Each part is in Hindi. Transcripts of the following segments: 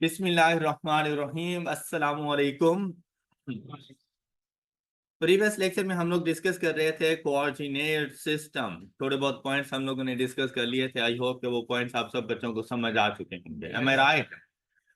बिस्मिल्लाहिर्रहमानिर्रहीम अस्सलामु अलैकुम। प्रीवियस लेक्चर में हम लोग डिस्कस कर रहे थे कोऑर्डिनेट सिस्टम। थोड़े बहुत पॉइंट्स हम लोगों ने डिस्कस कर लिए थे। आई होप कि वो पॉइंट्स आप सब बच्चों को समझ आ चुके होंगे। एम आई राइट?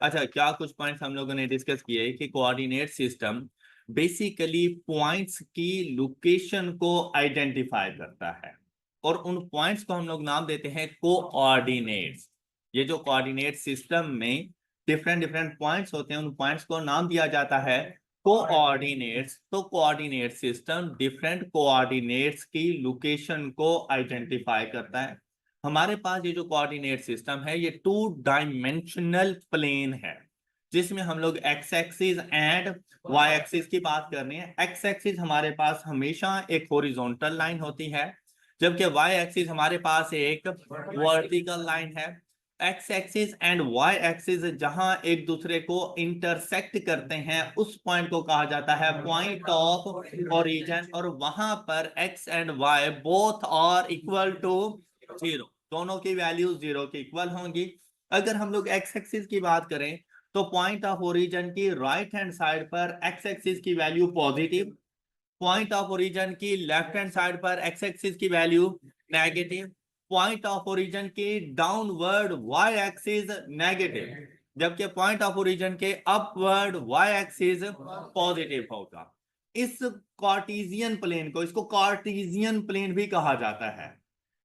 अच्छा, क्या कुछ पॉइंट्स हम लोगों ने डिस्कस किए कि कोऑर्डिनेट सिस्टम बेसिकली पॉइंट्स की लोकेशन को आइडेंटिफाई करता है और उन पॉइंट्स को हम लोग नाम देते हैं कोऑर्डिनेट्स। ये जो कोऑर्डिनेट सिस्टम में डिफरेंट डिफरेंट पॉइंट्स होते हैं, उन पॉइंट्स को नाम दिया जाता है कोऑर्डिनेट्स। तो कोऑर्डिनेट सिस्टम डिफरेंट कोऑर्डिनेट्स की लोकेशन को आइडेंटिफाई करता है। हमारे पास ये जो कोऑर्डिनेट सिस्टम है ये 2 डायमेंशनल प्लेन है, जिसमें हम लोग X axis and Y axis की बात कर रहे हैं। एक्स एक्सिस हमारे पास हमेशा एक हॉरिजॉन्टल लाइन होती है, जबकि वाई एक्सिस हमारे पास एक वर्टिकल लाइन है। X axis and Y axis जहां एक दूसरे को इंटरसेक्ट करते हैं उस पॉइंट को कहा जाता है पॉइंट ऑफ ओरिजिन, और वहां पर X and Y both are equal to 0, दोनों की वैल्यू 0 के इक्वल होंगी। अगर हम लोग एक्स एक्सिस की बात करें तो पॉइंट ऑफ ओरिजिन की राइट हैंड साइड पर एक्स एक्सिस की value positive, point of origin की लेफ्ट हैंड साइड पर एक्स एक्सिस की value negative, point of origin की डाउनवर्ड वाई एक्सिस नेगेटिव, जबकि पॉइंट ऑफ ओरिजिन के अपवर्ड वाई एक्सिस पॉजिटिव होगा। इस कार्टेशियन प्लेन को, इसको कार्टेशियन प्लेन भी कहा जाता है।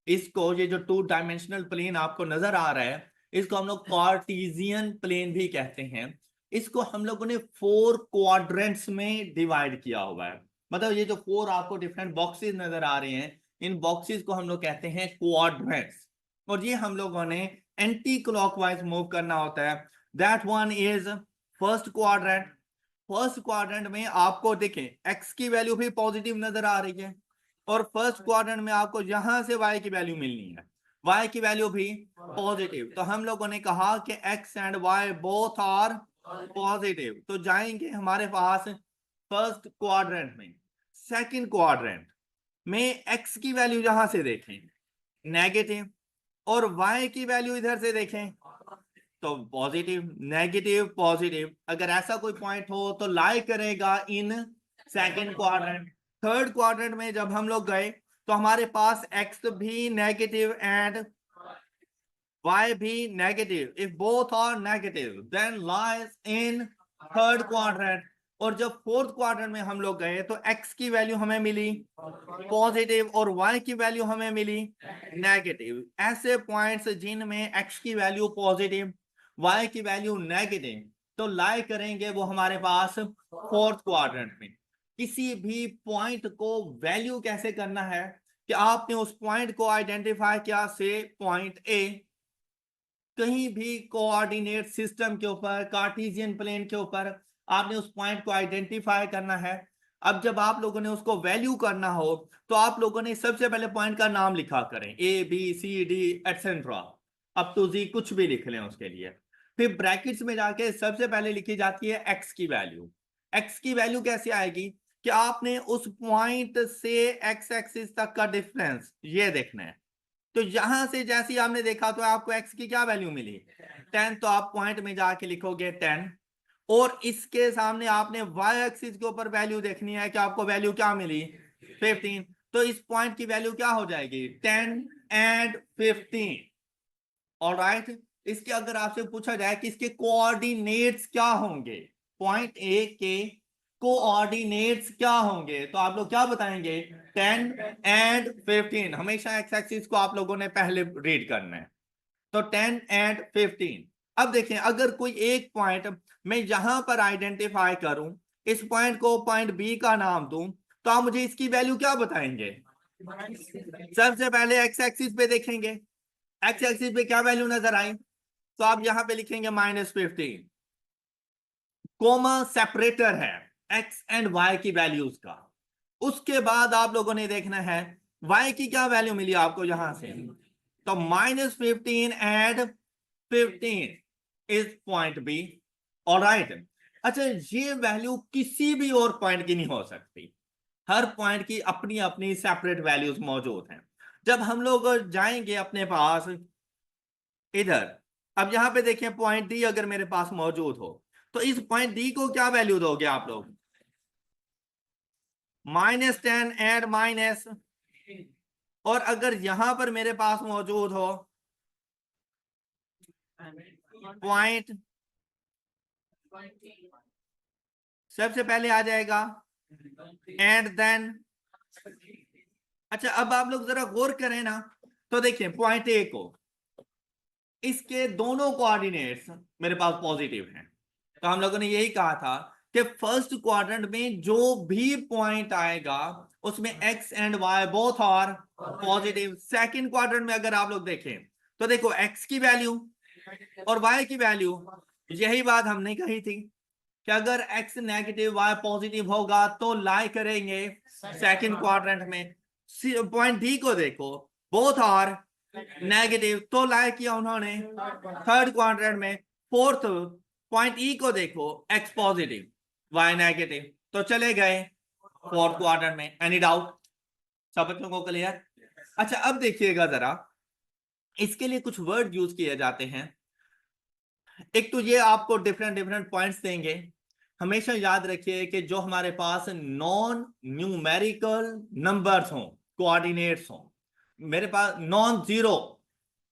इसको, ये जो 2 डायमेंशनल प्लेन आपको नजर आ रहा है, इसको हम लोग कार्टेशियन प्लेन भी कहते हैं। इसको हम लोगों ने 4 क्वाड्रेंट्स में डिवाइड किया हुआ है। मतलब ये जो 4 आपको डिफरेंट बॉक्सेस नजर आ रहे हैं, इन बॉक्सेस को हम लोग कहते हैं क्वाड्रेंट्स, और ये हम लोगों ने एंटी क्लॉकवाइज मूव करना होता है। That one is first quadrant. First quadrant में आपको देखें एक्स की वैल्यू भी पॉजिटिव नजर आ रही है, और फर्स्ट क्वाड्रेंट में आपको यहां से वाई की वैल्यू मिलनी है, वाई की वैल्यू भी पॉजिटिव। तो हम लोगों ने कहा कि X and Y both are positive, तो जाएंगे हमारे पास फर्स्ट क्वाड्रेंट में। सेकंड क्वाड्रेंट में एक्स की वैल्यू यहां से देखें नेगेटिव, और वाई की वैल्यू इधर से देखें तो पॉजिटिव नेगेटिव पॉजिटिव। अगर ऐसा कोई पॉइंट हो तो लाई करेगा in second quadrant. Third quadrant में जब हम लोग गए तो हमारे पास एक्स भी नेगेटिव एंड y भी negative. If both are negative then lies in third quadrant. और जब फोर्थ क्वाड्रेंट में हम लोग गए तो x की वैल्यू हमें मिली पॉजिटिव और y की वैल्यू हमें मिली नेगेटिव। ऐसे पॉइंट्स जिनमें x की वैल्यू पॉजिटिव, y की वैल्यू नेगेटिव, तो लाई करेंगे वो हमारे पास फोर्थ क्वाड्रेंट में। किसी भी पॉइंट को वैल्यू कैसे करना है कि आपने उस पॉइंट को आइडेंटिफाई किया से पॉइंट ए, कहीं भी कोऑर्डिनेट सिस्टम के ऊपर कार्टेशियन प्लेन के ऊपर आपने उस पॉइंट को आइडेंटिफाई करना है। अब जब आप लोगों ने उसको वैल्यू करना हो तो आप लोगों ने सबसे पहले पॉइंट का नाम लिखा करें, A B C D etcetera, up to G कुछ भी लिख लें उसके लिए। फिर ब्रैकेट्स में जाके सबसे पहले लिखी जाती है एक्स की वैल्यू। एक्स की वैल्यू कैसे आएगी कि आपने उस पॉइंट से एक्स एक्सिस तक का डिफरेंस ये देखना है। तो यहां से जैसे ही आपने देखा तो आपको एक्स की क्या वैल्यू मिली 10, तो आप पॉइंट में जाके लिखोगे 10, और इसके सामने आपने वाई एक्सिस के ऊपर वैल्यू देखनी है कि आपको वैल्यू क्या मिली 15, तो इस पॉइंट की वैल्यू क्या हो जाएगी 10 एंड 15। ऑलराइट, इसके अगर आपसे पूछा जाए कि इसके कोऑर्डिनेट्स क्या होंगे, पॉइंट ए के कोऑर्डिनेट्स क्या होंगे, तो आप लोग क्या बताएंगे 10 एंड 15। हमेशा एक्स एक्सिस को आप लोगों ने पहले रीड करना है, तो 10 एंड 15। अब देखें, अगर कोई एक पॉइंट मैं यहां पर आइडेंटिफाई करूं, इस पॉइंट को पॉइंट बी का नाम दूं, तो आप मुझे इसकी वैल्यू क्या बताएंगे। सबसे पहले एक्स एक्सिस पे देखेंगे, एक्स एक्सिस पे क्या वैल्यू नजर आई, तो आप यहां पे लिखेंगे -15, कोमा सेपरेटर है एक्स एंड वाई की वैल्यूज का। उसके बाद आप लोगों ने देखना है वाई की क्या वैल्यू मिली आपको यहां से, तो -15 and 15 is point B. Alright, अच्छा ये वैल्यू किसी भी और पॉइंट की नहीं हो सकती, हर पॉइंट की अपनी अपनी सेपरेट वैल्यूज मौजूद हैं। जब हम लोग जाएंगे अपने पास इधर, अब यहां पे देखें पॉइंट डी अगर मेरे पास मौजूद हो तो इस पॉइंट डी को क्या वैल्यू दोगे आप लोग? -10 एंड माइनस, और अगर यहां पर मेरे पास मौजूद हो पॉइंट, सबसे पहले आ जाएगा एंड देन। अच्छा अब आप लोग जरा गौर करें ना, तो देखिए पॉइंट ए को, इसके दोनों कोऑर्डिनेट्स मेरे पास पॉजिटिव हैं, तो हम लोगों ने यही कहा था कि फर्स्ट क्वाड्रेंट में जो भी पॉइंट आएगा उसमें X and Y both are positive. Second quadrant में अगर आप लोग देखें तो देखो एक्स की वैल्यू और वाई की वैल्यू, यही बात हमने कही थी कि अगर एक्स नेगेटिव वाई पॉजिटिव होगा तो लाई करेंगे सेकंड क्वाड्रेंट में। पॉइंट डी को देखो बोथ आर नेगेटिव, तो लाई किया उन्होंने थर्ड क्वाड्रेंट में। फोर्थ पॉइंट ई को देखो एक्स पॉजिटिव वाई नेगेटिव, तो चले गए फोर्थ क्वाड्रेंट में। Any doubt? सब बच्चों को क्लियर? अच्छा अब देखिएगा जरा, इसके लिए कुछ वर्ड यूज किए जाते हैं। एक तो ये आपको डिफरेंट डिफरेंट पॉइंट्स देंगे। हमेशा याद रखिए कि जो हमारे पास नॉन न्यूमेरिकल नंबर्स हों, कोऑर्डिनेट्स हों, मेरे पास नॉन जीरो,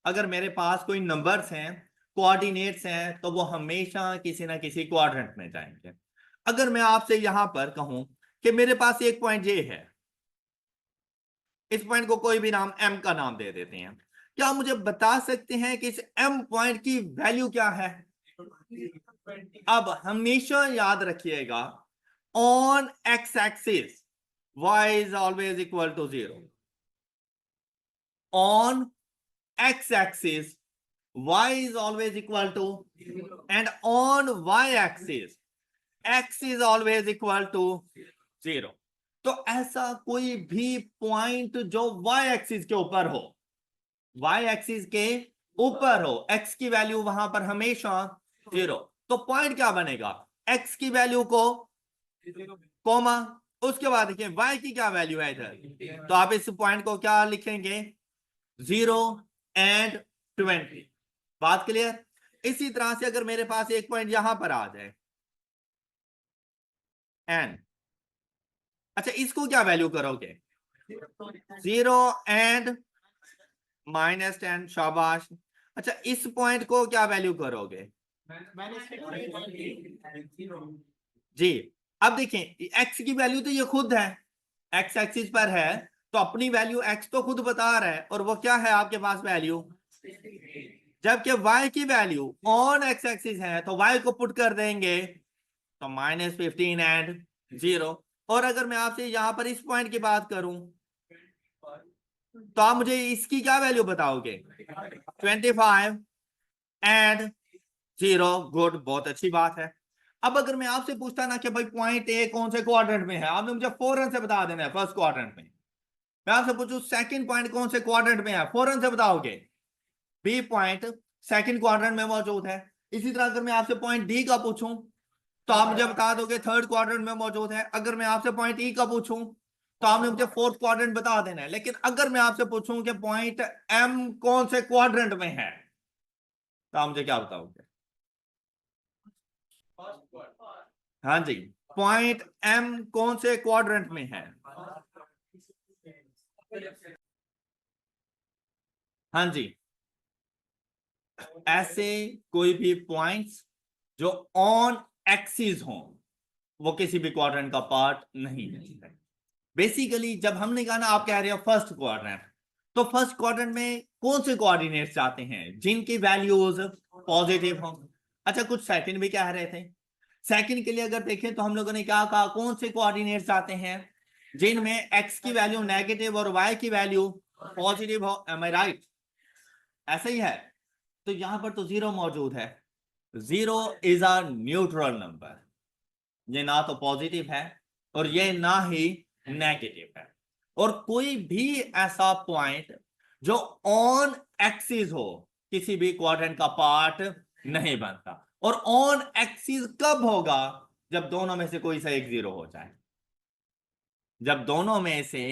अगर मेरे पास कोई नंबर्स हैं, कोऑर्डिनेट्स हैं, तो वो हमेशा किसी ना किसी क्वाड्रेंट में जाएंगे। अगर मैं आपसे यहां पर कहूं कि मेरे पास एक पॉइंट ये है, इस पॉइंट को कोई भी नाम एम का नाम दे देते हैं, क्या आप मुझे बता सकते हैं कि इस एम पॉइंट की वैल्यू क्या है? अब हमेशा याद रखिएगा on X axis y is always equal to 0, on x axis y is always equal to, and on y axis x is always equal to 0। तो ऐसा कोई भी पॉइंट जो y एक्सिस के ऊपर हो, y एक्सिस के ऊपर हो, x की वैल्यू वहां पर हमेशा 0, तो पॉइंट क्या बनेगा? x की वैल्यू को कॉमा, उसके बाद देखिए y की क्या वैल्यू है इधर, तो आप इस पॉइंट को क्या लिखेंगे? 0 एंड 20। बात क्लियर? इसी तरह से अगर मेरे पास एक पॉइंट यहां पर आ जाए एन, अच्छा इसको क्या वैल्यू करोगे? 0 एंड -10, शाबाश। अच्छा इस पॉइंट को क्या वैल्यू करोगे? जी। अब देखें एक्स की वैल्यू तो ये खुद है, एक्स एक्सिस पर है, तो अपनी वैल्यू एक्स तो खुद बता रहा है, और वो क्या है आपके पास वैल्यू? जबकि y की वैल्यू ऑन एक्स एक्सिस है, तो y को पुट कर देंगे तो -15 एंड 0। और अगर मैं आपसे यहां पर इस पॉइंट की बात करूं तो आप मुझे इसकी क्या वैल्यू बताओगे? 25 एंड 0। गुड, बहुत अच्छी बात है। अब अगर मैं आपसे पूछता ना कि भाई पॉइंट ए कौन से क्वाड्रेंट में है, आपने मुझे फौरन से बता देना है फर्स्ट क्वाड्रेंट में। मैं आपसे पूछूं सेकंड पॉइंट कौन से क्वाड्रेंट में है, फौरन से बताओगे बी पॉइंट सेकंड क्वाड्रेंट में मौजूद है। इसी तरह अगर मैं आपसे पॉइंट डी का पूछूं तो आप मुझे बता दोगे थर्ड क्वाड्रेंट में मौजूद है। अगर मैं आपसे पॉइंट ई का पूछूं तो आपने मुझे फोर्थ क्वाड्रेंट बता देना है। लेकिन अगर मैं आपसे पूछूं कि पॉइंट एम कौन से क्वाड्रेंट में है, तो आप मुझे क्या बताओगे? हाँ जी, पॉइंट एम कौन से क्वाड्रेंट में है? हाँ जी, ऐसे कोई भी पॉइंट्स जो ऑन एक्सिस हो वो किसी भी क्वाड्रेंट का पार्ट नहीं है। बेसिकली जब हमने कहा ना, आप कह रहे हो फर्स्ट क्वाड्रेंट, तो फर्स्ट क्वाड्रेंट में कौन से कोऑर्डिनेट्स आते हैं जिनकी वैल्यूज पॉजिटिव हो? अच्छा कुछ सेकंड भी कह रहे थे। सेकंड के लिए अगर देखें तो हम लोगों ने क्या कहा, कौन से कोऑर्डिनेट्स आते हैं जिनमें एक्स की वैल्यू नेगेटिव और वाई की वैल्यू पॉजिटिव हो? एम आई राइट? ऐसा ही है। तो यहां पर तो 0 मौजूद है। 0 इज अ न्यूट्रल नंबर, ये ना तो पॉजिटिव है और ये ना ही नेगेटिव है। और कोई भी ऐसा पॉइंट जो ऑन एक्सिस हो किसी भी क्वाड्रेंट का पार्ट नहीं बनता। और ऑन एक्सिस कब होगा? जब दोनों में से कोई सा एक 0 हो जाए। जब दोनों में से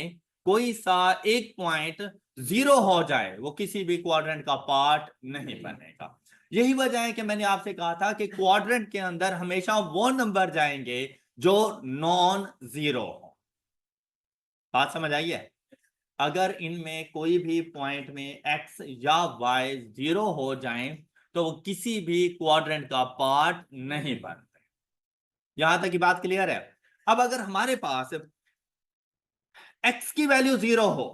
कोई सा एक पॉइंट 0 हो जाए वो किसी भी क्वाड्रेंट का पार्ट नहीं बनेगा। यही वजह है कि मैंने आपसे कहा था कि क्वाड्रेंट के अंदर हमेशा वो नंबर जाएंगे जो नॉन जीरो हो। बात समझ आई है? अगर इनमें कोई भी पॉइंट में एक्स या वाई जीरो हो जाए तो वो किसी भी क्वाड्रेंट का पार्ट नहीं बनते। यहां तक की बात क्लियर है? अब अगर हमारे पास एक्स की वैल्यू जीरो हो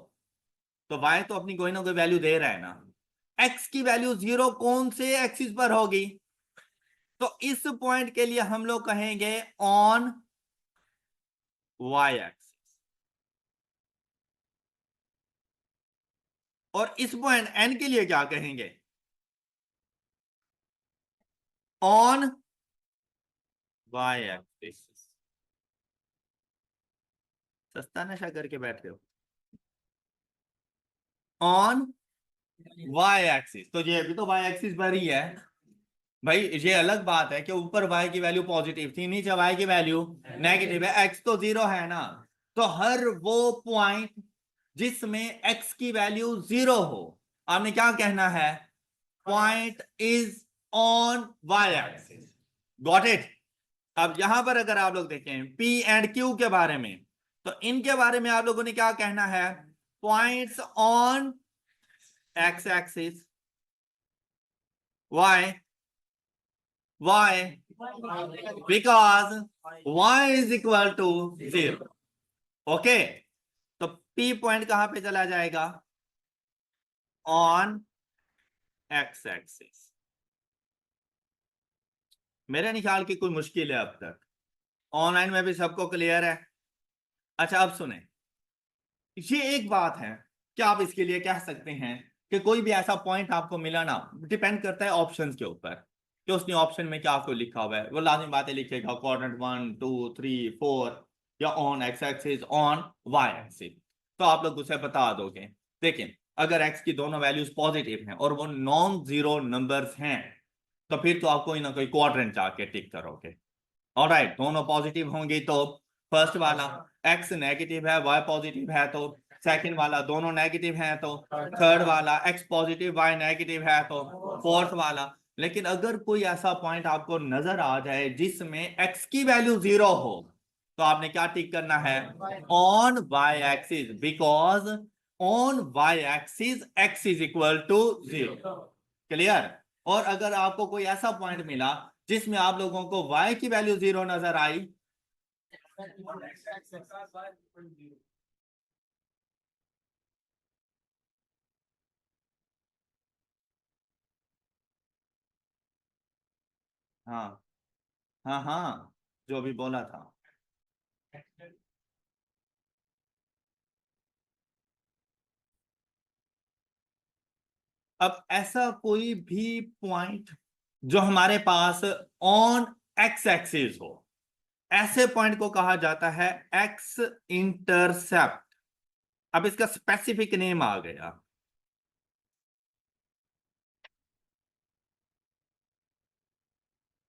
तो वाई तो अपनी कोई ना कोई वैल्यू दे रहा है ना। एक्स की वैल्यू जीरो कौन से एक्सिस पर होगी? तो इस पॉइंट के लिए हम लोग कहेंगे ऑन वाई एक्सिस, और इस पॉइंट एन के लिए क्या कहेंगे? On Y axis. सस्ता नशा करके बैठे हो। ऑन वाई एक्सिस, तो ये अभी तो वाई एक्सिस पर ही है भाई। ये अलग बात है कि ऊपर y की वैल्यू पॉजिटिव थी, नीचे y की वैल्यू नेगेटिव है, x तो जीरो है ना। तो हर वो पॉइंट जिसमें x की वैल्यू जीरो हो, आपने क्या कहना है? Point is on y axis. Got it? अब यहां पर अगर आप लोग देखें p एंड q के बारे में, तो इनके बारे में आप लोगों ने क्या कहना है? Points on x axis. y? Why? Because y is equal to 0. Okay, तो P पॉइंट कहां पे चला जाएगा? On x axis. मेरे नहीं ख्याल की कोई मुश्किल है अब तक। ऑनलाइन में भी सबको क्लियर है? अच्छा अब सुने, ये एक बात है कि आप इसके लिए कह सकते हैं कि कोई भी ऐसा पॉइंट आपको मिला ना, डिपेंड करता है ऑप्शंस के ऊपर कि उसने ऑप्शन में क्या आपको लिखा हुआ है। वो लाजिम बातें लिखेगा क्वाड्रेंट 1 2 3 4 या on X axis, on Y axis, तो आप लोग उसे बता दोगे। देखिए, अगर एक्स की दोनों वैल्यूज पॉजिटिव हैं और वो नॉन जीरो नंबर्स हैं तो फिर तो आप कोई ना कोई क्वाड्रेंट जाके टिक करोगे। ऑलराइट, दोनों पॉजिटिव होंगी तो फर्स्ट वाला, एक्स नेगेटिव है वाई पॉजिटिव है तो सेकंड वाला, दोनों नेगेटिव है तो थर्ड वाला, एक्स पॉजिटिव वाई नेगेटिव है तो फोर्थ वाला। लेकिन अगर कोई ऐसा पॉइंट आपको नजर आ जाए जिसमें एक्स की वैल्यू जीरो हो तो आपने क्या टिक करना है? On Y axis, because on Y axis X is equal to zero. Clear? और अगर आपको कोई ऐसा पॉइंट मिला जिसमें आप लोगों को y की वैल्यू जीरो नजर आई, हाँ हाँ हाँ, जो भी बोला था। अब ऐसा कोई भी पॉइंट जो हमारे पास ऑन एक्स एक्सिस हो, ऐसे पॉइंट को कहा जाता है एक्स इंटरसेप्ट। अब इसका स्पेसिफिक नेम आ गया,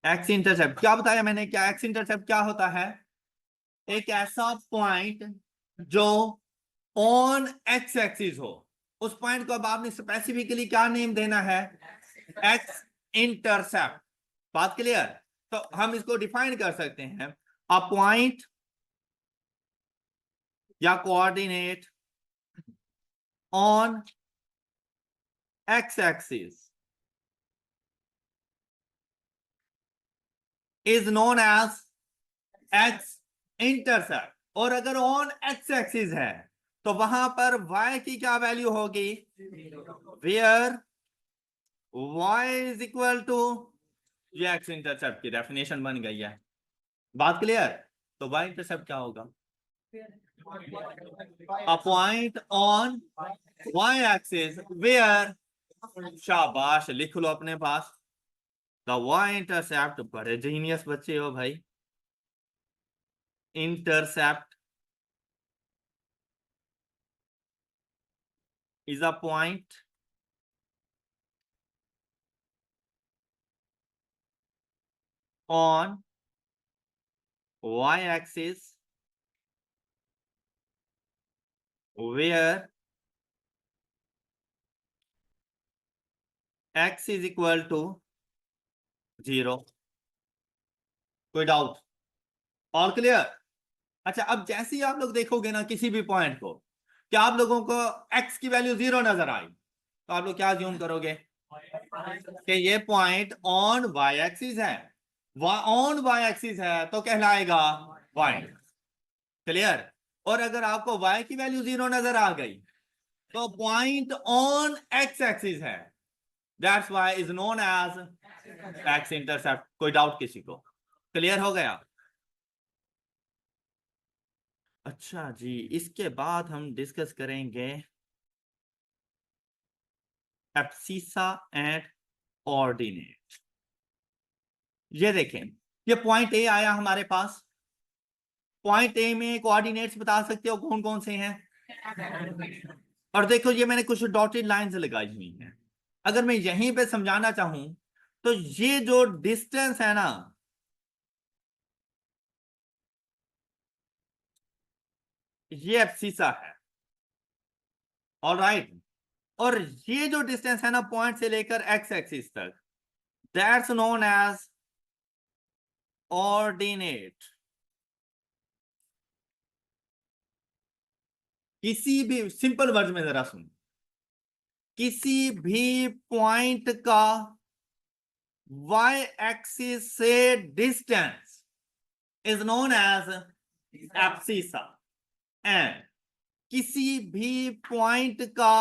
एक्स इंटरसेप्ट। क्या बताया मैंने? क्या एक्स इंटरसेप्ट क्या होता है? एक ऐसा पॉइंट जो ऑन एक्स एक्सिस हो, उस पॉइंट को अब आपने स्पेसिफिकली क्या नेम देना है? X intercept. बात क्लियर? तो हम इसको डिफाइन कर सकते हैं, अ पॉइंट या coordinate on X axis is known as X intercept. और अगर ऑन एक्स एक्सिस है तो वहां पर y की क्या वैल्यू होगी? Where y is equal to, ये एक्स इंटरसेप्ट की डेफिनेशन बन गई है। बात क्लियर? तो y इंटरसेप्ट क्या होगा? A point on y axis where, शाबाश, लिख लो अपने पास, द y इंटरसेप्ट। बड़े जीनियस बच्चे हो भाई। Intercept is a point on y axis where x is equal to 0। कोई डाउट? All clear? अच्छा, अब जैसे ही आप लोग देखोगे ना किसी भी पॉइंट को, क्या आप लोगों को x की वैल्यू 0 नजर आई, तो आप लोग क्या ज्यूम करोगे कि ये पॉइंट ऑन y एक्सिस है। ऑन y एक्सिस है तो कहलाएगा पॉइंट। क्लियर? और अगर आपको y की वैल्यू 0 नजर आ गई तो पॉइंट ऑन x एक्सिस है, that's why is known as x intercept. कोई डाउट किसी को? क्लियर हो गया? अच्छा जी, इसके बाद हम डिस्कस करेंगे एब्सिसा एंड ऑर्डिनेट। ये देखें, ये पॉइंट ए आया हमारे पास। पॉइंट ए में कोऑर्डिनेट्स बता सकते हो कौन कौन से हैं? और देखो, ये मैंने कुछ डॉटेड लाइंस लगाई हुई हैं। अगर मैं यहीं पे समझाना चाहूं तो ये जो डिस्टेंस है ना, ये एब्सिसा है। ऑलराइट। और ये जो डिस्टेंस है ना पॉइंट से लेकर एक्स एक्सिस तक, दैट्स नोन एज ऑर्डिनेट। किसी भी सिंपल वर्ड में जरा सुन, किसी भी पॉइंट का y एक्सिस से distance is known as abscissa, and किसी भी पॉइंट का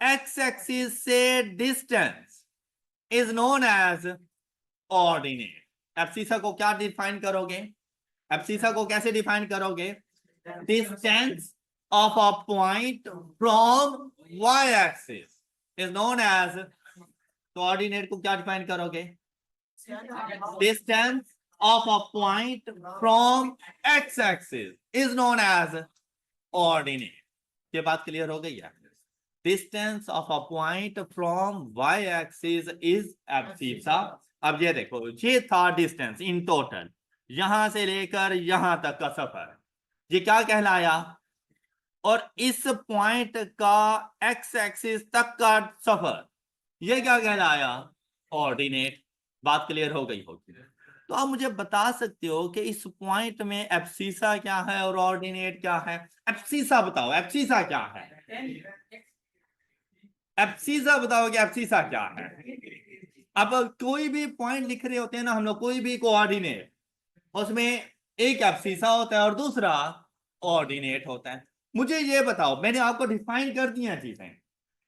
x एक्सिस से distance is known as ordinate. Abscissa को क्या डिफाइन करोगे? एब्सिसा को कैसे डिफाइन करोगे? Distance of a point from y axis is known as, coordinate को क्या डिफाइन करोगे? Distance of a point from x axis is known as ordinate. ये बात क्लियर हो गई है? Distance of a point from y axis is abscissa. अब ये देखो, ये था डिस्टेंस इन टोटल, यहां से लेकर यहां तक का सफर, ये क्या कहलाया? और इस पॉइंट का x एक्सिस तक का सफर, ये क्या कहलाया? ऑर्डिनेट। बात क्लियर हो गई होगी? तो आप मुझे बता सकते हो कि इस पॉइंट में एब्सिसा क्या है और ऑर्डिनेट क्या है? एब्सिसा बताओ, एब्सिसा क्या है? एब्सिसा बताओ कि एब्सिसा क्या है? अब कोई भी पॉइंट लिख रहे होते हैं ना हम लोग, कोई भी कोऑर्डिनेट, उसमें एक एब्सिसा होता है और दूसरा ऑर्डिनेट होता है। मुझे ये बताओ, मैंने आपको डिफाइन कर दिया चीजें।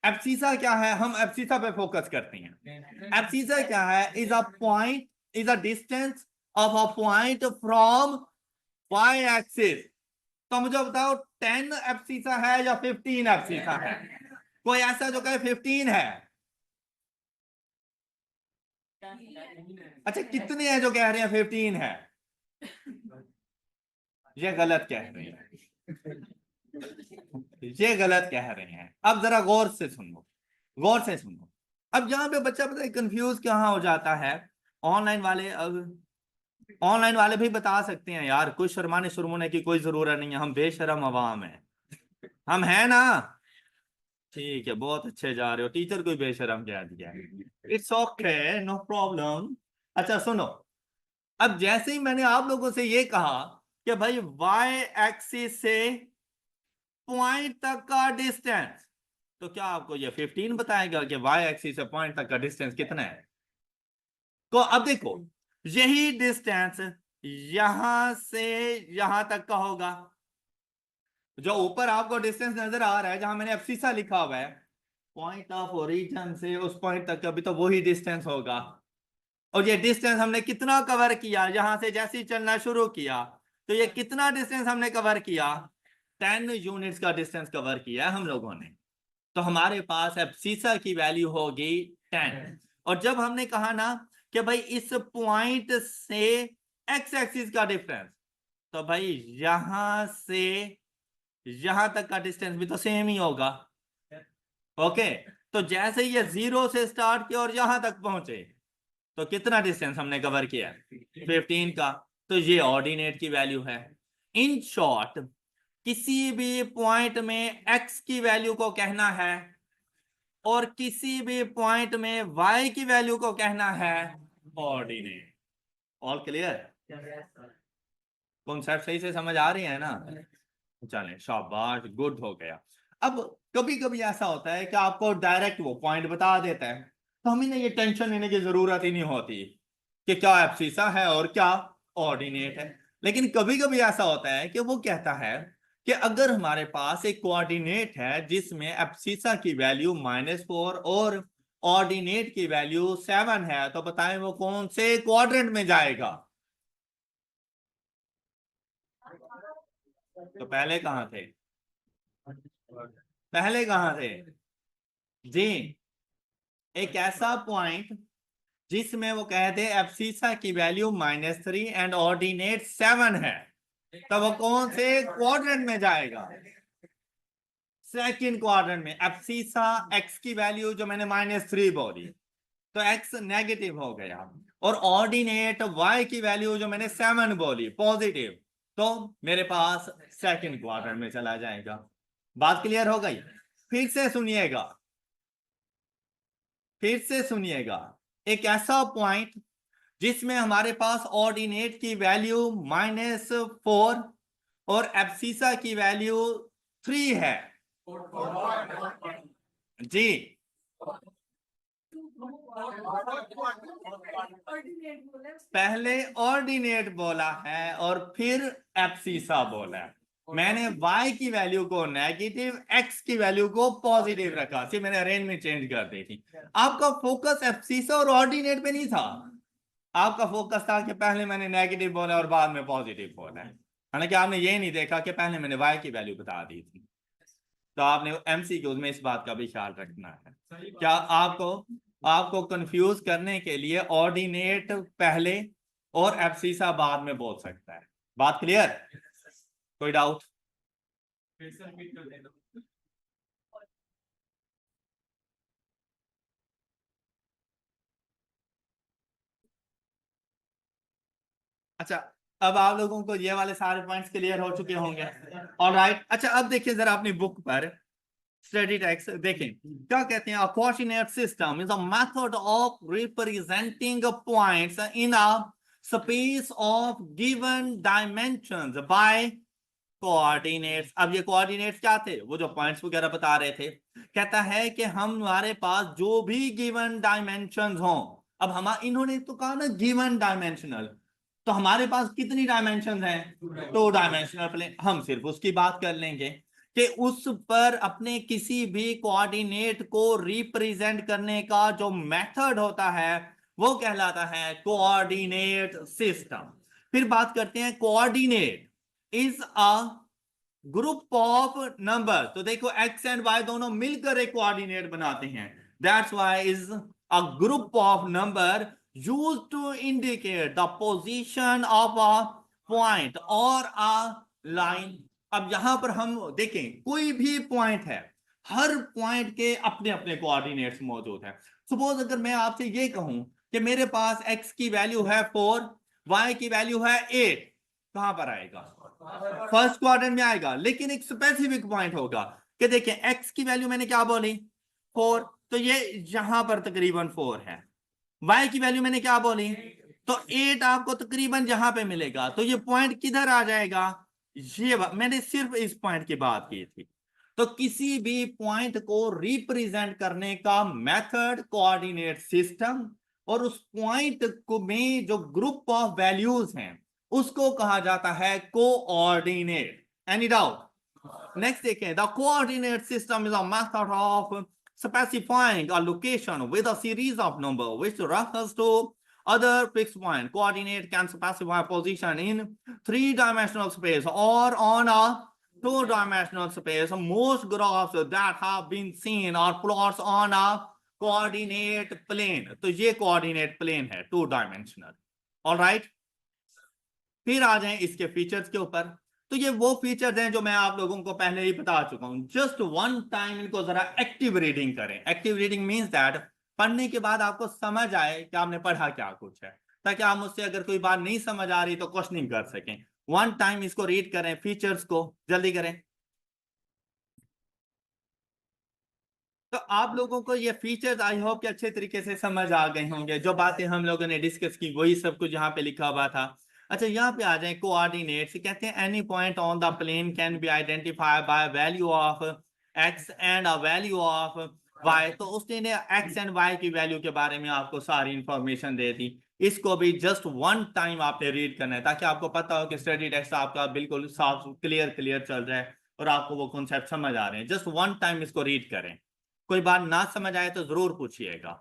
एब्सिसा क्या है? हम एब्सिसा पे फोकस करते हैं। एब्सिसा क्या है? Is a point, is a distance of a point from y axis. तो मुझे बताओ 10 एब्सिसा है या 15 एब्सिसा है? कोई ऐसा जो कहे 15 है? अच्छा, कितने हैं जो कह रहे हैं 15 है? ये गलत कह रहे हैं, ये गलत कह रहे हैं। अब जरा गौर से सुनो, गौर से सुनो। अब यहाँ पे बच्चा पता है कंफ्यूज कहाँ हो जाता है? ऑनलाइन वाले, अब ऑनलाइन वाले भी बता सकते हैं यार, कोई शर्माने शुरमाने की कोई जरूरत नहीं है, हम बेशरम अवाम है, हम है ना। ठीक है, बहुत अच्छे जा रहे हो, टीचर कोई बेशरम कह दिया, इट्स ओके, नो प्रॉब्लम। अच्छा सुनो, अब जैसे ही मैंने आप लोगों से ये कहा कि भाई y एक्सिस से पॉइंट तक का डिस्टेंस, तो क्या आपको ये 15 बताएगा कि y एक्सिस से पॉइंट तक का डिस्टेंस कितना है? तो अब देखो, यही डिस्टेंस यहां से यहां तक का होगा। जो ऊपर आपको डिस्टेंस नजर आ रहा है, जहां मैंने एब्सिसा लिखा हुआ है, पॉइंट ऑफ ओरिजिन से उस पॉइंट तक का भी तो वही डिस्टेंस होगा। और ये डिस्टेंस हमने कितना कवर किया? यहां से जैसे ही चलना शुरू किया तो ये कितना डिस्टेंस हमने कवर किया? 10 यूनिट्स का डिस्टेंस कवर किया हम लोगों ने। तो हमारे पास एब्सिसा की वैल्यू होगी 10। और जब हमने कहा ना कि भाई इस पॉइंट से एक्स एक्सिस का डिफरेंस, तो भाई यहां से यहां तक का डिस्टेंस भी तो सेम ही होगा। ओके, तो जैसे ये 0 से स्टार्ट किया और यहां तक पहुंचे, तो कितना डिस्टेंस हमने कवर किया? 15 का। तो ये ऑर्डिनेट की वैल्यू है। इन शॉर्ट, किसी भी पॉइंट में x की वैल्यू को कहना है और किसी भी पॉइंट में y की वैल्यू को कहना है, कोऑर्डिनेट। All clear? कॉन्सेप्ट सही से समझ आ रही है ना? चलें, शाबाश, गुड हो गया। अब कभी कभी ऐसा होता है कि आपको डायरेक्ट वो पॉइंट बता देता है, तो हमें ना ये टेंशन लेने की जरूरत ही नहीं होती कि क्या एब्सिसा है और क्या ऑर्डिनेट है। लेकिन कभी कभी ऐसा होता है कि वो कहता है कि अगर हमारे पास एक कोऑर्डिनेट है जिसमें एब्सिसा की वैल्यू -4 और ऑर्डिनेट की वैल्यू 7 है, तो बताएं वो कौन से क्वाड्रेंट में जाएगा? तो पहले कहां थे? पहले कहां थे जी? एक ऐसा पॉइंट जिसमें वो कहते हैं एब्सिसा की वैल्यू -3 एंड ऑर्डिनेट 7 है, तो वो कौन से क्वाड्रेंट में जाएगा? सेकंड क्वाड्रेंट में। एब्सिसा एक्स की वैल्यू जो मैंने -3 बोली, तो एक्स नेगेटिव हो गया, और ऑर्डिनेट वाई की वैल्यू जो मैंने 7 बोली पॉजिटिव, तो मेरे पास सेकंड क्वाड्रेंट में चला जाएगा। बात क्लियर हो गई? फिर से सुनिएगा, फिर से सुनिएगा। एक ऐसा पॉइंट जिसमें हमारे पास ऑर्डिनेट की वैल्यू -4 और एब्सिसा की वैल्यू 3 है जी। पहले ऑर्डिनेट बोला है और फिर एब्सिसा बोला है। मैंने y की वैल्यू को नेगेटिव, x की वैल्यू को पॉजिटिव रखा, सिर्फ मैंने अरेंजमेंट चेंज कर दी थी। आपका फोकस एब्सिसा और ऑर्डिनेट पे नहीं था, आपका फोकस था कि पहले मैंने नेगेटिव बोला और बाद में पॉजिटिव बोला है। हालांकि आपने ये नहीं देखा कि पहले मैंने y की वैल्यू बता दी थी। तो आपने MCQ में इस बात का भी ख्याल रखना है। क्या आपको आपको कंफ्यूज करने के लिए ऑर्डिनेट पहले और एब्सिसा बाद में बोल सकता है। बात क्लियर? कोई डाउट? अच्छा, अब आप लोगों को ये वाले सारे पॉइंट्स क्लियर हो चुके होंगे। ऑलराइट, अच्छा अब देखिए जरा अपनी बुक पर स्टडी टेक्स्ट देखें क्या कहते हैं। Coordinate system is a method of representing points in a space of given dimensions by coordinates. अब ये कोऑर्डिनेट्स क्या थे? वो जो पॉइंट्स वगैरह बता रहे थे। कहता है कि हमारे पास जो भी गिवन डायमेंशंस हों, अब हम इन्होंने तो कहा ना गिवन डायमेंशनल, तो हमारे पास कितनी डायमेंशंस हैं? 2 डायमेंशनल प्लेन। हम सिर्फ उसकी बात कर लेंगे कि उस पर अपने किसी भी कोऑर्डिनेट को रिप्रेजेंट करने का जो मेथड होता है वो कहलाता है कोऑर्डिनेट सिस्टम। फिर बात करते हैं coordinate is a group of number. तो देखो एक्स एंड वाई दोनों मिलकर एक कोऑर्डिनेट बनाते हैं, that's why is a group of number use to indicate the position of a point और अ लाइन। अब यहां पर हम देखें कोई भी पॉइंट है, हर पॉइंट के अपने अपने कोऑर्डिनेट्स मौजूद हैं। सपोज अगर मैं आपसे ये कहूं कि मेरे पास x की वैल्यू है 4, y की वैल्यू है 8, कहां पर आएगा? फर्स्ट क्वाड्रेंट में आएगा। लेकिन एक स्पेसिफिक पॉइंट होगा कि देखिए x की वैल्यू मैंने क्या बोली? 4, तो ये यहां पर तकरीबन 4 है। y की वैल्यू मैंने क्या बोली? तो 8 आपको तकरीबन यहां पे मिलेगा। तो ये पॉइंट किधर आ जाएगा? ये मैंने सिर्फ इस पॉइंट की बात की थी। तो किसी भी पॉइंट को रिप्रेजेंट करने का मेथड कोऑर्डिनेट सिस्टम, और उस पॉइंट को में जो ग्रुप ऑफ वैल्यूज हैं उसको कहा जाता है कोऑर्डिनेट। Any doubt? नेक्स्ट देखें, the coordinate system is a method of specifying a location with a series of number which refers to other fixed point. Coordinate can specify position in 3-dimensional space or on a 2-dimensional space. Most graphs that have been seen are plots on a coordinate plane. तो ये coordinate plane है 2-dimensional. All right? फिर आ जाएं इसके फीचर्स के ऊपर। तो ये वो फीचर्स हैं जो मैं आप लोगों को पहले ही बता चुका हूं। जस्ट वन टाइम इनको जरा एक्टिव रीडिंग करें। एक्टिव रीडिंग मींस दैट पढ़ने के बाद आपको समझ आए कि आपने पढ़ा क्या कुछ है, ताकि आप मुझसे अगर कोई बात नहीं समझ आ रही तो क्वेश्चनिंग कर सकें। वन टाइम इसको रीड करें, फीचर्स को जल्दी करें। तो आप लोगों को ये फीचर्स आई होप कि अच्छे तरीके से समझ आ गए होंगे। जो बातें हम लोगों ने डिस्कस की वही सब कुछ यहाँ पे लिखा हुआ था। अच्छा, यहाँ पे आ जाए कोऑर्डिनेट्स। कहते हैं any point on the plane can be identified by value of X and a value of Y. तो उसने एक्स एंड वाई की वैल्यू के बारे में आपको सारी इंफॉर्मेशन दे दी। इसको भी जस्ट वन टाइम आपने रीड करना है ताकि आपको पता हो कि स्टडी टेक्स्ट आपका बिल्कुल साफ क्लियर क्लियर चल रहा है और आपको वो कॉन्सेप्ट समझ आ रहे हैं। जस्ट वन टाइम इसको रीड करें। कोई बात ना समझ आए तो जरूर पूछिएगा।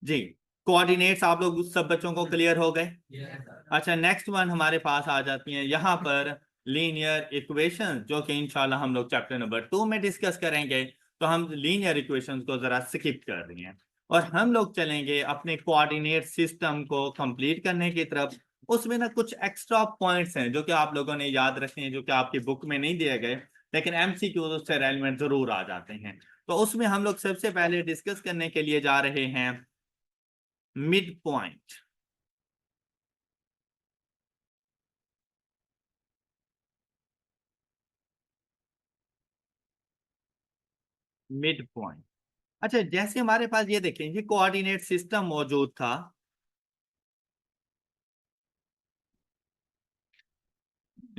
जी, कोऑर्डिनेट्स आप लोग सब बच्चों को क्लियर हो गए। अच्छा, नेक्स्ट वन हमारे पास आ जाती है यहाँ पर लीनियर इक्वेशन, जो कि इंशाल्लाह हम लोग चैप्टर नंबर 2 में डिस्कस करेंगे। तो हम लीनियर इक्वेशंस को जरा स्किप कर रही हैं और हम लोग चलेंगे अपने कोऑर्डिनेट सिस्टम को कंप्लीट करने की तरफ। उसमें ना कुछ एक्स्ट्रा पॉइंट्स हैं जो कि आप लोगों ने याद रखने हैं, जो कि आपकी बुक में नहीं दिए गए, लेकिन एमसीक्यू उससे रेलेवेंट जरूर आ जाते हैं। तो उसमें हम लोग सबसे पहले डिस्कस करने के लिए जा रहे हैं मिड पॉइंट। Mid point. अच्छा, जैसे हमारे पास ये देखें, ये कोऑर्डिनेट सिस्टम मौजूद था।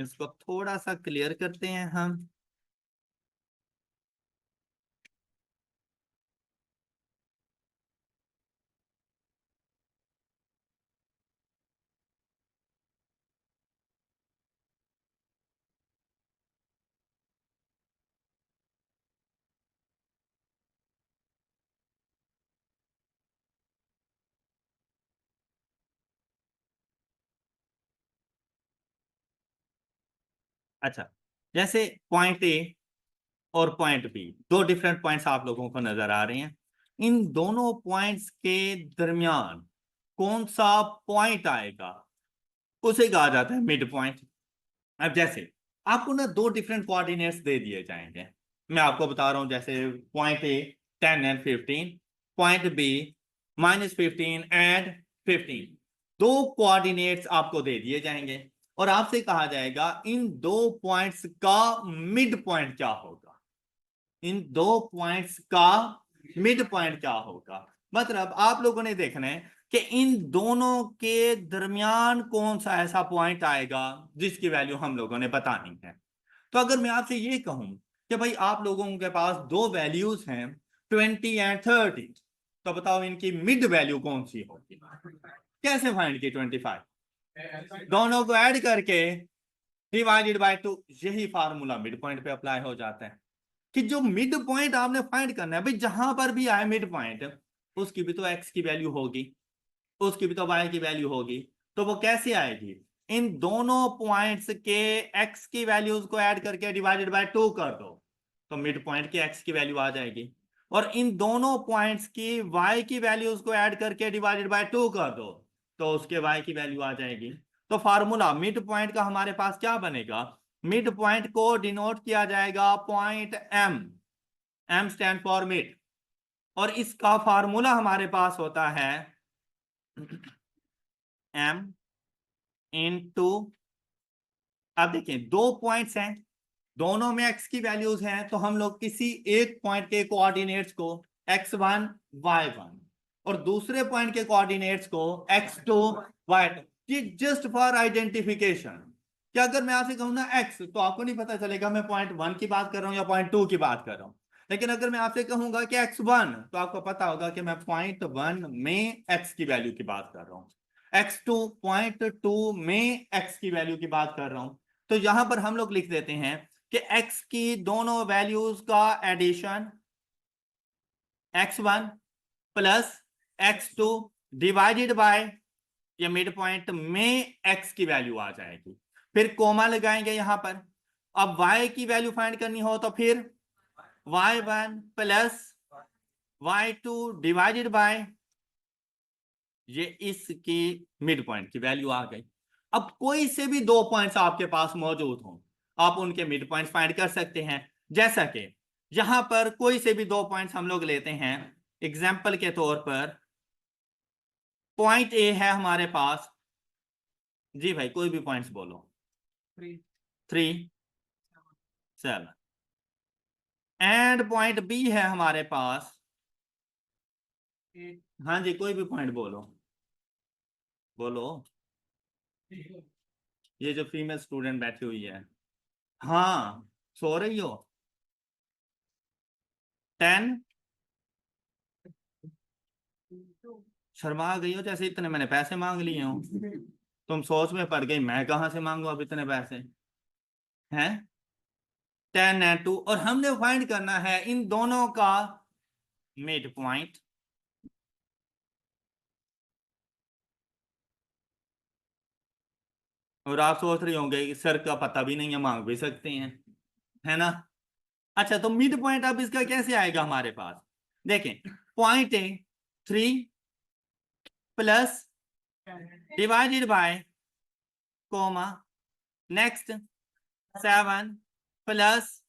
इसको थोड़ा सा क्लियर करते हैं हम। अच्छा, जैसे पॉइंट ए और पॉइंट बी, दो डिफरेंट पॉइंट्स आप लोगों को नजर आ रहे हैं। इन दोनों पॉइंट्स के दरमियान कौन सा पॉइंट आएगा उसे कहा जाता है मिड पॉइंट। अब जैसे आपको ना दो डिफरेंट कोऑर्डिनेट्स दे दिए जाएंगे। मैं आपको बता रहा हूं, जैसे point A 10 and 15, point B -15 and 15। दो कोऑर्डिनेट्स आपको दे दिए जाएंगे और आपसे कहा जाएगा इन दो पॉइंट्स का मिड पॉइंट क्या होगा। इन दो पॉइंट्स का मिड पॉइंट क्या होगा। मतलब आप लोगों ने देखना है कि इन दोनों के दरमियान कौन सा ऐसा पॉइंट आएगा जिसकी वैल्यू हम लोगों ने बतानी है। तो अगर मैं आपसे ये कहूं कि भाई आप लोगों के पास दो वैल्यूज हैं 20 एंड 30, तो बताओ इनकी मिड वैल्यू कौन सी होगी। कैसे फाइंड की 25? दोनों को ऐड करके डिवाइडेड बाय 2, यही फार्मूला मिड पॉइंट पे अप्लाई हो जाता है कि जो मिड पॉइंट आपने फाइंड करना है भाई, जहां पर भी आए मिड पॉइंट, उसकी भी तो एक्स की वैल्यू होगी, उसकी भी तो वाई की वैल्यू होगी। तो वो कैसे आएगी? इन दोनों पॉइंट्स के एक्स की वैल्यूज को ऐड करके डिवाइडेड बाय 2 कर दो, तो मिड पॉइंट की एक्स की वैल्यू आ जाएगी। और इन दोनों पॉइंट्स की वाई की वैल्यूज को ऐड करके डिवाइडेड बाय 2 कर दो, तो उसके वाई की वैल्यू आ जाएगी। तो फार्मूला मिड पॉइंट का हमारे पास क्या बनेगा? मिड पॉइंट को डिनोट किया जाएगा point M. M stand for mid. और इसका फार्मूला हमारे पास होता है एम इनटू, अब देखिए दो पॉइंट्स हैं, दोनों में एक्स की वैल्यूज हैं, तो हम लोग किसी एक पॉइंट के कोऑर्डिनेट्स को x1 y1 और दूसरे पॉइंट के कोऑर्डिनेट्स को x2 y2, ये जस्ट फॉर आइडेंटिफिकेशन। क्या अगर मैं आपसे कहूं ना x, तो आपको नहीं पता चलेगा मैं पॉइंट 1 की बात कर रहा हूं या पॉइंट 2 की बात कर रहा हूं। लेकिन अगर मैं आपसे कहूंगा कि x1, तो आपको पता होगा कि मैं पॉइंट 1 में x की वैल्यू की बात कर रहा हूं, x2 पॉइंट 2 में x की वैल्यू की बात कर रहा हूं। तो यहां पर हम लोग लिख देते हैं कि x की दोनों वैल्यूज का addition x1 plus x2 divided by, ये मिड पॉइंट में x की वैल्यू आ जाएगी। फिर कोमा लगाएंगे यहां पर। अब y की वैल्यू फाइंड करनी हो तो फिर y1 plus y2 divided by, ये इसकी मिड पॉइंट की वैल्यू आ गई। अब कोई से भी दो पॉइंट्स आपके पास मौजूद हों, आप उनके मिड पॉइंट फाइंड कर सकते हैं। जैसा कि यहां पर कोई से भी दो पॉइंट्स हम लोग लेते हैं, एग्जाम्पल के तौर पर पॉइंट ए है हमारे पास। जी भाई, कोई भी पॉइंट्स बोलो। 3, 7 एंड पॉइंट बी है हमारे पास। हाँ जी, कोई भी पॉइंट बोलो बोलो। ये जो फीमेल स्टूडेंट बैठी हुई है, हाँ सो रही हो। 10। शर्मा गई हो जैसे, इतने मैंने पैसे मांग लिए हो। तुम सोच में पड़ गई, मैं कहाँ से मांगू अब इतने पैसे हैं। 10 और 2, और हमने फाइंड करना है इन दोनों का मिड पॉइंट। और आप सोच रहे होंगे कि सर का पता भी नहीं है, मांग भी सकते हैं, है ना। अच्छा, तो मिड पॉइंट अब इसका कैसे आएगा हमारे पास। देखें, point A 3 plus divided by comma next 7 plus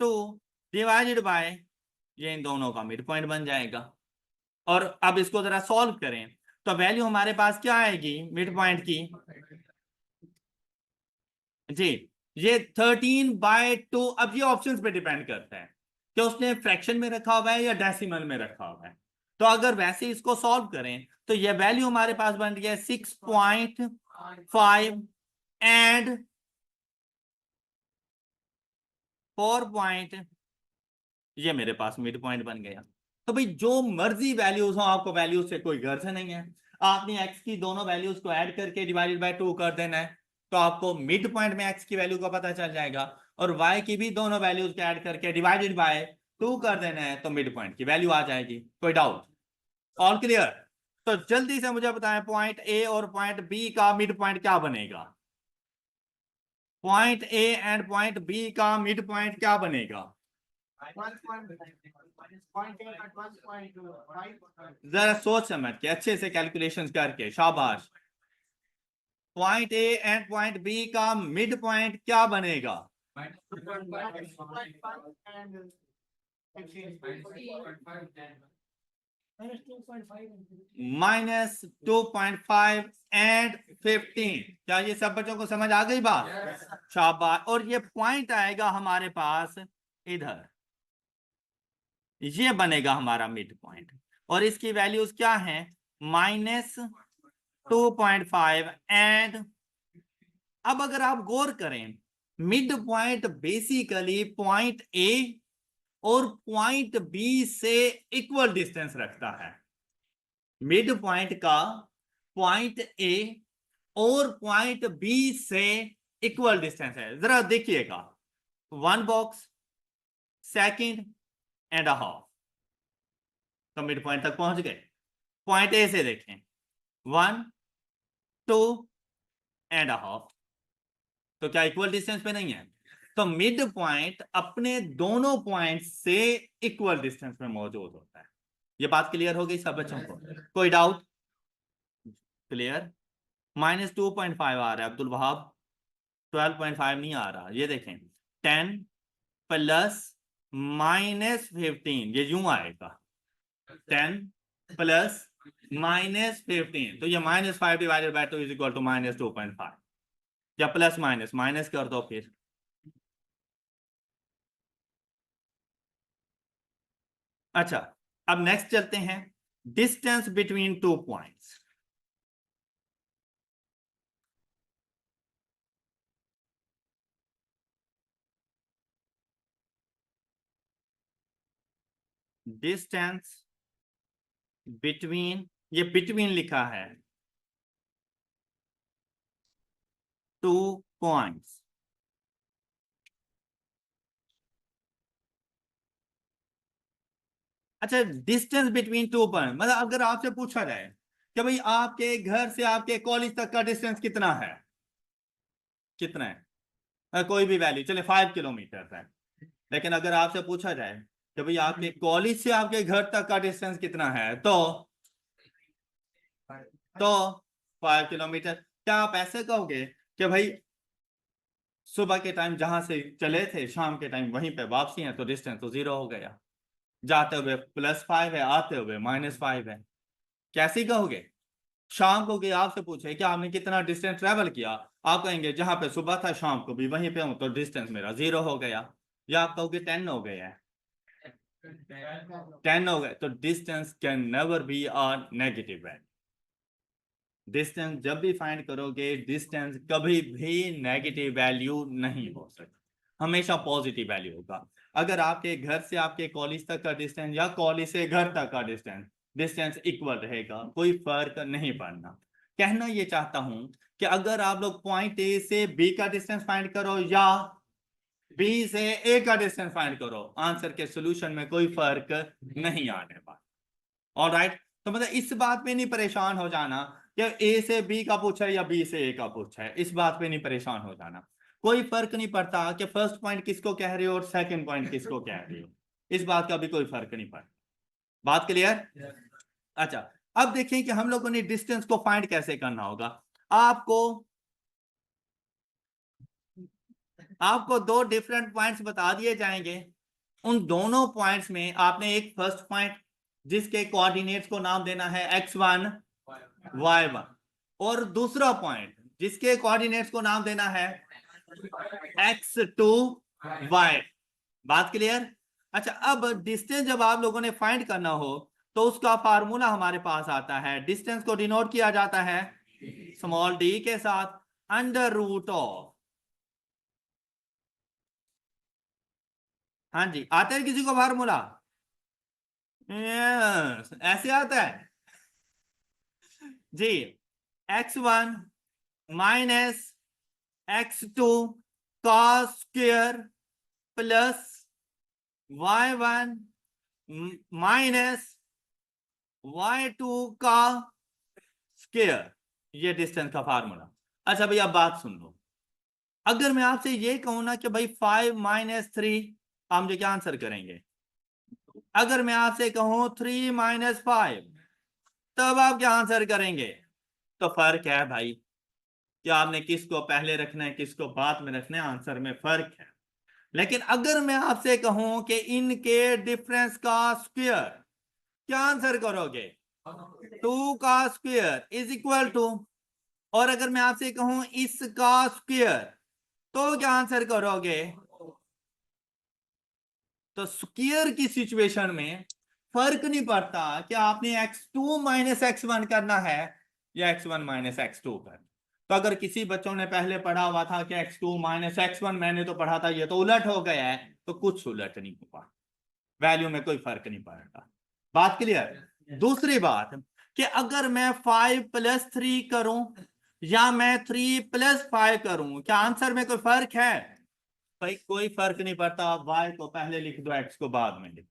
2 divided by, ये इन दोनों का मिड पॉइंट बन जाएगा। और अब इसको जरा सॉल्व करें तो वैल्यू हमारे पास क्या आएगी मिड पॉइंट की जी। ये 13/2। अब ये ऑप्शंस पे डिपेंड करता है कि उसने फ्रैक्शन में रखा हुआ है या डेसिमल में रखा हुआ है। तो अगर वैसे इसको सॉल्व करें तो ये वैल्यू हमारे पास बन रही है 6.5 एंड 4 ये मेरे पास मिड पॉइंट बन गया। तो भाई जो मर्जी वैल्यूज हो, आपको वैल्यूज से कोई गर्ज नहीं है। आपने एक्स की दोनों वैल्यूज को ऐड करके डिवाइडेड बाय 2 कर देना है, तो आपको मिड पॉइंट में एक्स की वैल्यू का पता चल जाएगा। और वाई की भी दोनों वैल्यूज को ऐड करके डिवाइडेड बाय 2 कर देना है, तो मिड पॉइंट की वैल्यू आ जाएगी। कोई डाउट? All clear? तो जल्दी से मुझे बताएं, पॉइंट ए और पॉइंट बी का मिड पॉइंट क्या बनेगा। Point A and point B का मिड पॉइंट क्या बनेगा। जरा सोच समझ के अच्छे से कैलकुलेशंस करके, शाबाश। Point A and point B का मिड पॉइंट क्या बनेगा। -2.5 एंड 15। क्या ये सब बच्चों को समझ आ गई बात? शाबाश। और ये पॉइंट आएगा हमारे पास इधर, ये बनेगा हमारा मिड पॉइंट। और इसकी वैल्यूज क्या है, -2.5 एंड। अब अगर आप गौर करें, mid point basically point A और पॉइंट बी से इक्वल डिस्टेंस रखता है। मिड पॉइंट का पॉइंट ए और पॉइंट बी से इक्वल डिस्टेंस है। जरा देखिएगा, 1 बॉक्स, सेकंड एंड हाफ, तो मिड पॉइंट तक पहुंच गए। पॉइंट ए से देखें, 1 2 एंड हाफ, तो क्या इक्वल डिस्टेंस पे नहीं है। तो मिड पॉइंट अपने दोनों पॉइंट से इक्वल डिस्टेंस में मौजूद होता है। ये बात क्लियर हो गई सब बच्चों को? कोई डाउट? क्लियर। -2.5 आ रहा है अब्दुल वहाब, 12.5 नहीं आ रहा। ये देखें, 10 प्लस -15, ये यूं आएगा, 10 प्लस -15, तो ये -5 divided by 2 is equal to -2.5, या प्लस माइनस माइनस कर दो फिर। अच्छा, अब नेक्स्ट चलते हैं, distance between 2 points. Distance between, ये बिटवीन लिखा है, 2 पॉइंट्स। अच्छा, डिस्टेंस बिटवीन 2 पॉइंट मतलब अगर आपसे पूछा जाए कि भाई आपके घर से आपके कॉलेज तक का डिस्टेंस कितना है, कितना है, कोई भी वैल्यू चले, 5 किलोमीटर है। लेकिन अगर आपसे पूछा जाए कि भाई आपके कॉलेज से आपके घर तक का डिस्टेंस कितना है, तो 5 किलोमीटर। क्या आप ऐसे कहोगे कि भाई सुबह के टाइम जहां से चले थे शाम के टाइम वहीं पे वापसी है, तो डिस्टेंस तो 0 हो गया। जाते हुए +5 है, आते हुए -5 है। कैसे कहोगे? शाम को कि आपसे पूछे कि आपने कितना डिस्टेंस ट्रेवल किया, आप कहेंगे जहां पे सुबह था शाम को भी वहीं पे हूं, तो डिस्टेंस मेरा 0 हो गया। या आप कहोगे 10 हो गया है, 10 हो गए, तो distance can never be a negative value. Distance जब भी फाइंड करोगे, डिस्टेंस कभी भी नेगेटिव वैल्यू नहीं हो सकता, हमेशा पॉजिटिव वैल्यू होगा। अगर आपके घर से आपके कॉलेज तक का डिस्टेंस या कॉलेज से घर तक का डिस्टेंस डिस्टेंस इक्वल रहेगा, कोई फर्क नहीं पड़ना। कहना ये चाहता हूं कि अगर आप लोग पॉइंट ए से बी का डिस्टेंस फाइंड करो या बी से ए का डिस्टेंस फाइंड करो, आंसर के सॉल्यूशन में कोई फर्क नहीं आने वाला। ऑलराइट, तो मतलब इस बात पे नहीं परेशान हो जाना कि ए से बी का पूछा है या बी से ए का पूछा है, इस बात पे नहीं परेशान हो जाना। कोई फर्क नहीं पड़ता कि फर्स्ट पॉइंट किसको कह रहे हो और सेकंड पॉइंट किसको कह रहे हो, इस बात का भी कोई फर्क नहीं पड़ता। बात क्लियर? अच्छा, अब देखिए कि हम लोगों ने डिस्टेंस को फाइंड कैसे करना होगा। आपको दो डिफरेंट पॉइंट्स बता दिए जाएंगे। उन दोनों पॉइंट्स में आपने एक फर्स्ट पॉइंट जिसके कोऑर्डिनेट्स को नाम देना है x1 y1, और दूसरा पॉइंट जिसके कोऑर्डिनेट्स को नाम देना है x2 y। बात क्लियर? अच्छा, अब डिस्टेंस जब आप लोगों ने फाइंड करना हो तो उसका फार्मूला हमारे पास आता है। डिस्टेंस को डिनोट किया जाता है स्मॉल d के साथ, अंडर रूट ऑफ, हाँ जी, आता है किसी को फार्मूला? ऐसे आता है जी, x1 minus x2 cos square plus y1 minus y2 का स्क्वायर, ये डिस्टेंस का फार्मूला। अच्छा भैया बात सुन लो, अगर मैं आपसे ये कहूं ना कि भाई 5 माइनस 3, आप मुझे क्या आंसर करेंगे? अगर मैं आपसे कहूं 3 माइनस 5, तब आप क्या आंसर करेंगे? तो फर्क है भाई कि आपने किसको पहले रखना है किसको बाद में रखना है, आंसर में फर्क है। लेकिन अगर मैं आपसे कहूं कि इनके डिफरेंस का स्क्वायर, क्या आंसर करोगे? 2 का स्क्वायर इज इक्वल टू, और अगर मैं आपसे कहूं इसका स्क्वायर, तो क्या आंसर करोगे? तो स्क्वायर की सिचुएशन में फर्क नहीं पड़ता कि आपने x2 माइनस x1 करना है या x1 माइनस x2 करना। तो अगर किसी बच्चों ने पहले पढ़ा हुआ था कि x2 माइनस x1, मैंने तो पढ़ा था ये तो उलट हो गया है, तो कुछ उलट नहीं हुआ, वैल्यू में कोई फर्क नहीं पड़ता। बात क्लियर? दूसरी बात कि अगर मैं 5 प्लस 3 करूं या मैं 3 प्लस 5 करूं, क्या आंसर में कोई फर्क है? भाई कोई फर्क नहीं पड़ता, आप y को पहले लिख दो, x को बाद में लिख।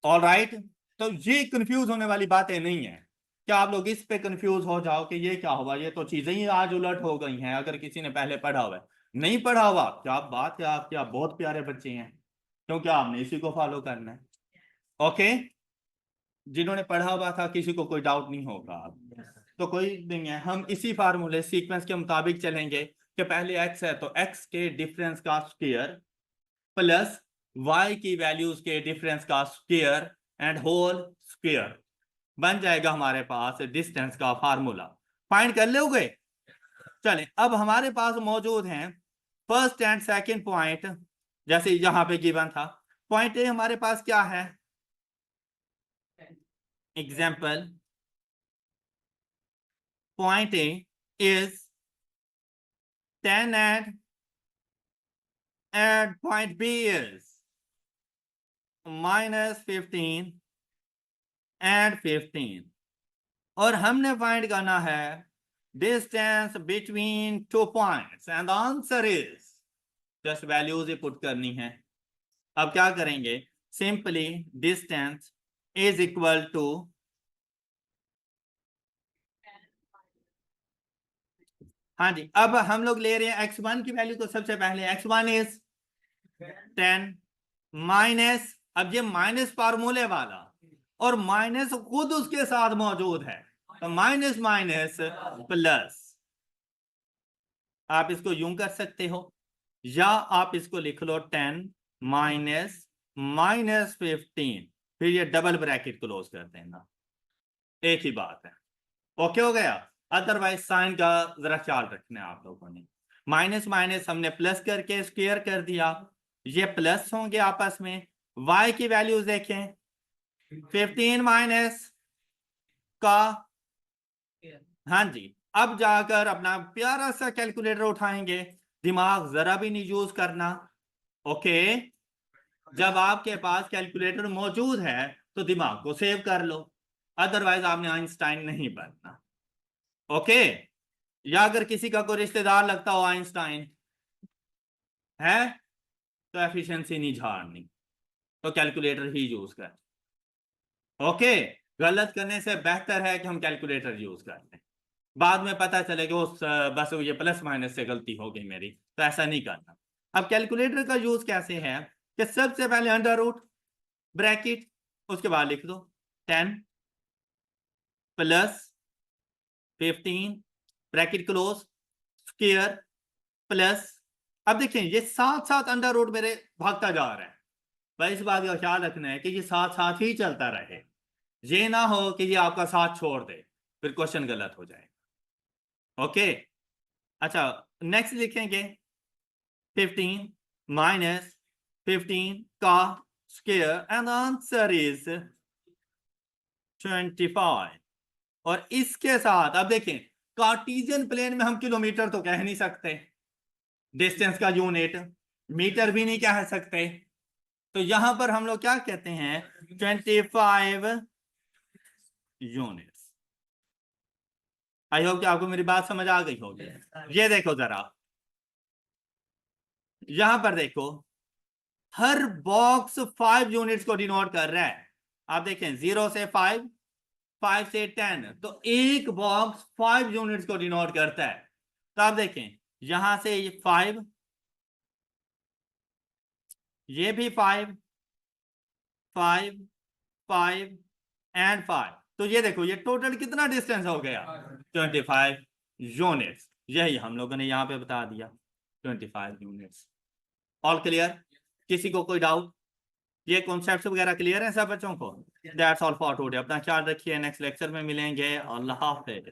ऑल राइट, तो ये कंफ्यूज होने वाली बातें नहीं है। क्या आप लोग इस पे कंफ्यूज हो जाओ कि ये क्या हुआ, ये तो चीजें ही आज उलट हो गई हैं, अगर किसी ने पहले पढ़ा हुआ है। नहीं पढ़ा हुआ, क्या बात है, आप क्या बहुत प्यारे बच्चे हैं, क्योंकि आपने इसी को फॉलो करना है। ओके, जिन्होंने पढ़ा हुआ था किसी को कोई डाउट नहीं होगा अब, तो कोई नहीं है। हम इसी फार्मूले सीक्वेंस के मुताबिक चलेंगे कि पहले x है तो x के डिफरेंस का स्क्वायर प्लस y की वैल्यूज के डिफरेंस का स्क्वायर एंड होल स्क्वायर बन जाएगा हमारे पास डिस्टेंस का फार्मूला। फाइंड कर लोगे? चलें, अब हमारे पास मौजूद हैं फर्स्ट एंड सेकंड पॉइंट, जैसे यहां पे गिवन था। पॉइंट ए हमारे पास क्या है? Example, point A is 10 and point B is minus 15 and 15, और हमने फाइंड करना है distance between two points and answer is, just values ही पुट करनी है। अब क्या करेंगे? Simply distance is equal to, हाँ जी, अब हम लोग ले रहे हैं x1 की वैल्यू, तो सबसे पहले x1 इज 10 माइनस, अब ये माइनस फार्मूले वाला और माइनस खुद उसके साथ मौजूद है, तो माइनस माइनस प्लस। आप इसको यूं कर सकते हो या आप इसको लिख लो 10 माइनस माइनस 15, फिर ये डबल ब्रैकेट क्लोज कर देना, एक ही बात है। ओके हो गया? अदरवाइज साइन का जरा ख्याल रखना है आप लोगों ने। माइनस माइनस हमने प्लस करके स्क्वायर कर दिया, ये प्लस होंगे आपस में। y की वैल्यूज देखें, 15 माइनस का, हाँ जी। अब जाकर अपना प्यारा सा कैलकुलेटर उठाएंगे, दिमाग जरा भी नहीं यूज करना। ओके, जब आपके पास कैलकुलेटर मौजूद है तो दिमाग को सेव कर लो, अदरवाइज आपने आइंस्टाइन नहीं बनना। ओके, या अगर किसी का कोई रिश्तेदार लगता हो आइंस्टाइन है तो एफिशिएंसी नहीं झाड़नी, तो कैलकुलेटर ही यूज कर। ओके, गलत करने से बेहतर है कि हम कैलकुलेटर यूज कर लें, बाद में पता चले कि वो बस ये प्लस माइनस से गलती हो गई मेरी, तो ऐसा नहीं करना। अब कैलकुलेटर का यूज कैसे है कि सबसे पहले अंडर रूट ब्रैकेट, उसके बाद लिख दो 10 plus 15 bracket close square plus. अब देखें ये साथ साथ अंडर रूट मेरे भागता जा रहा है, भाई इस बात का ख्याल रखना है कि ये साथ साथ ही चलता रहे, ये ना हो कि ये आपका साथ छोड़ दे, फिर क्वेश्चन गलत हो जाएगा। ओके, अच्छा नेक्स्ट लिखेंगे 15 माइनस 15 का स्क्वायर एंड आंसर इज 25। और इसके साथ अब देखें, कार्टेशियन प्लेन में हम किलोमीटर तो कह नहीं सकते, डिस्टेंस का यूनिट मीटर भी नहीं कह सकते, तो यहां पर हम लोग क्या कहते हैं 25 यूनिट्स। आई होप कि आपको मेरी बात समझ आ गई होगी। ये देखो जरा, यहां पर देखो हर बॉक्स 5 यूनिट्स को डिनोट कर रहा है। आप देखें 0 से 5, 5 से 10, तो एक बॉक्स 5 यूनिट्स को डिनोट करता है। तो आप देखें यहां से ये 5, ये भी 5, 5, 5 एंड 5, तो ये देखो ये टोटल कितना डिस्टेंस हो गया 25 यूनिट्स। यही हम लोगों ने यहां पे बता दिया 25 यूनिट्स। All clear? किसी को कोई डाउट? ये कॉन्सेप्ट वगैरह क्लियर है सब बच्चों को? That's all for today. अपना ख्याल रखिए, नेक्स्ट लेक्चर में मिलेंगे। अल्लाह हाफिज।